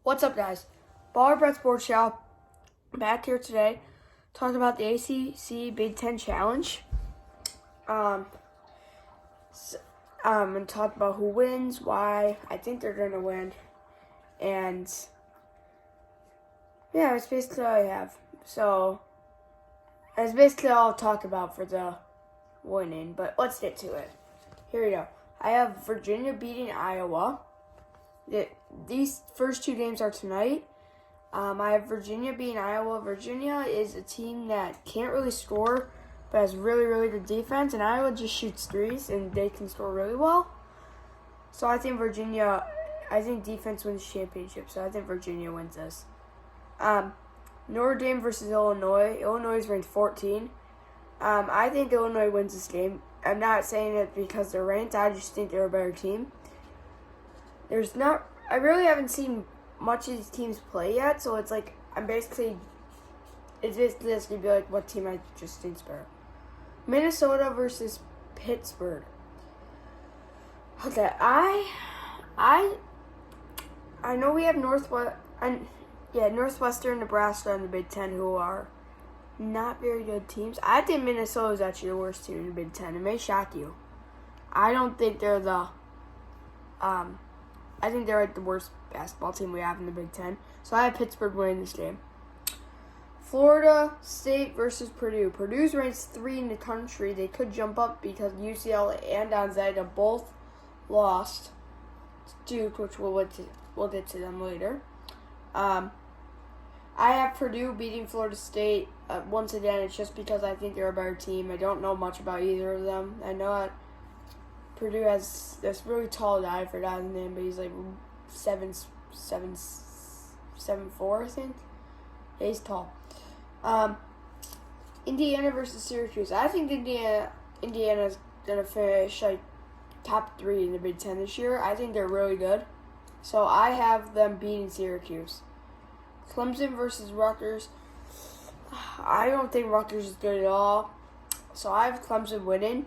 What's up, guys? Baller Bread Sports Show back here today, talking about the ACC Big Ten Challenge. And talk about who wins, why I think they're gonna win, and yeah, that's basically all I have. So that's basically all I'll talk about for the winning. But let's get to it. Here we go. I have Virginia beating Iowa. These first two games are tonight. I have Virginia beating Iowa. Virginia is a team that can't really score, but has really, really good defense. And Iowa just shoots threes, and they can score really well. So I think defense wins the championship. So I think Virginia wins this. Notre Dame versus Illinois. Illinois is ranked 14. I think Illinois wins this game. I'm not saying it because they're ranked. I just think they're a better team. I really haven't seen much of these teams play yet, so it's basically this could be like what team I just think's better. Minnesota versus Pittsburgh. Okay, I know we have Northwestern, Nebraska, and the Big Ten, who are not very good teams. I think Minnesota is actually the worst team in the Big Ten. It may shock you. I don't think they're I think they're the worst basketball team we have in the Big Ten. So I have Pittsburgh winning this game. Florida State versus Purdue. Purdue's ranked 3 in the country. They could jump up because UCLA and Gonzaga both lost to Duke, which we'll get to them later. I have Purdue beating Florida State. Once again, it's just because I think they're a better team. I don't know much about either of them. I know that Purdue has this really tall guy, I forgot his name, but he's like 7'4", I think. Yeah, he's tall. Indiana versus Syracuse. I think Indiana's gonna finish like top 3 in the Big Ten this year. I think they're really good. So I have them beating Syracuse. Clemson versus Rutgers. I don't think Rutgers is good at all. So I have Clemson winning.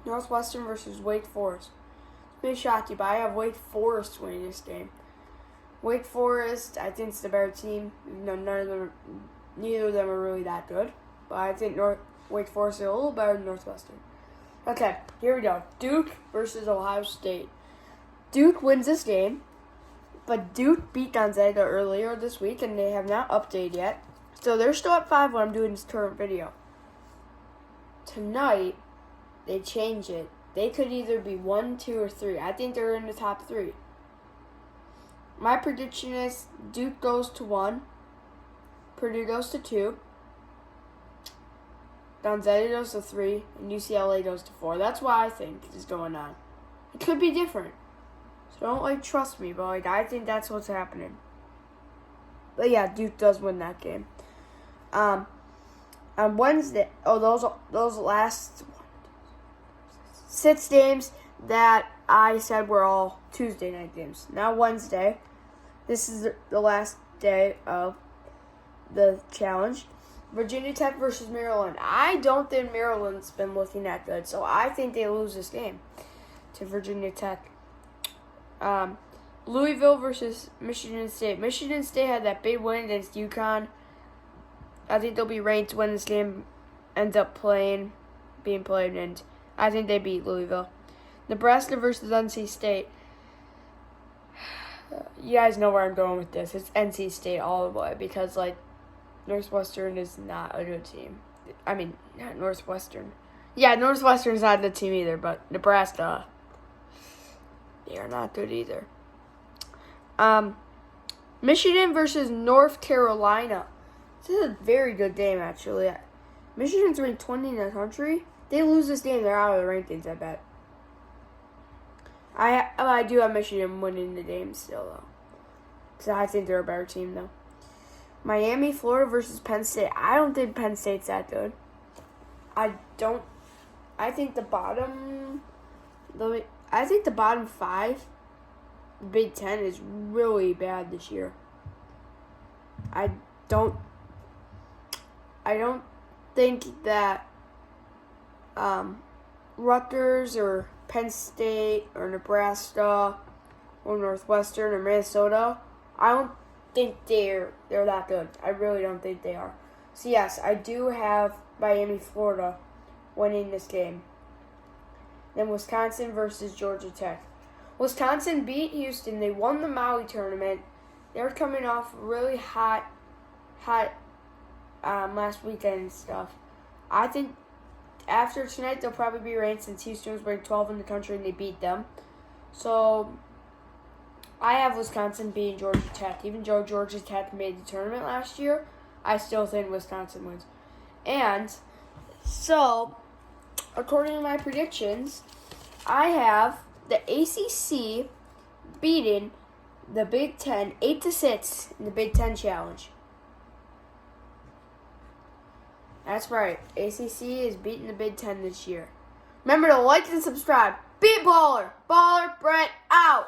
Northwestern versus Wake Forest. It may shock you, but I have Wake Forest winning this game. Wake Forest, I think, is the better team. Neither of them are really that good. But I think Wake Forest is a little better than Northwestern. Okay, here we go. Duke versus Ohio State. Duke wins this game, but Duke beat Gonzaga earlier this week, and they have not updated yet. So they're still at 5 when I'm doing this current video. Tonight, they change it. They could either be 1, 2, or 3. I think they're in the top 3. My prediction is Duke goes to 1, Purdue goes to 2, Gonzaga goes to 3, and UCLA goes to 4. That's what I think is going on. It could be different. So don't trust me, but I think that's what's happening. But yeah, Duke does win that game. On Wednesday, those last 6 games that I said were all Tuesday night games. Now Wednesday, this is the last day of the challenge. Virginia Tech versus Maryland. I don't think Maryland's been looking that good, so I think they lose this game to Virginia Tech. Louisville versus Michigan State. Michigan State had that big win against UConn. I think they'll be ranked when this game ends up being played, and I think they beat Louisville. Nebraska versus NC State. You guys know where I'm going with this. It's NC State all the way because, Northwestern is not a good team. I mean, not Northwestern. Yeah, Northwestern's not a good team either, but Nebraska, they are not good either. Michigan versus North Carolina. This is a very good game, actually. Michigan's ranked 20 in the country. They lose this game, they're out of the rankings, I bet. I do have Michigan winning the game still, though. Because I think they're a better team, though. Miami, Florida versus Penn State. I don't think Penn State's that good. I think the bottom 5, the Big Ten, is really bad this year. I don't think that Rutgers or Penn State or Nebraska or Northwestern or Minnesota. I don't think they're that good. I really don't think they are. So yes, I do have Miami, Florida winning this game. Then Wisconsin versus Georgia Tech. Wisconsin beat Houston. They won the Maui tournament. They're coming off really hot last weekend and stuff. I think after tonight they'll probably be ranked since Houston was ranked 12 in the country and they beat them. So I have Wisconsin beating Georgia Tech. Even though Georgia Tech made the tournament last year, I still think Wisconsin wins. And so, according to my predictions, I have the ACC beating the Big Ten 8-6 in the Big Ten Challenge. That's right. ACC is beating the Big Ten this year. Remember to like and subscribe. Beat Baller. Baller Brett out.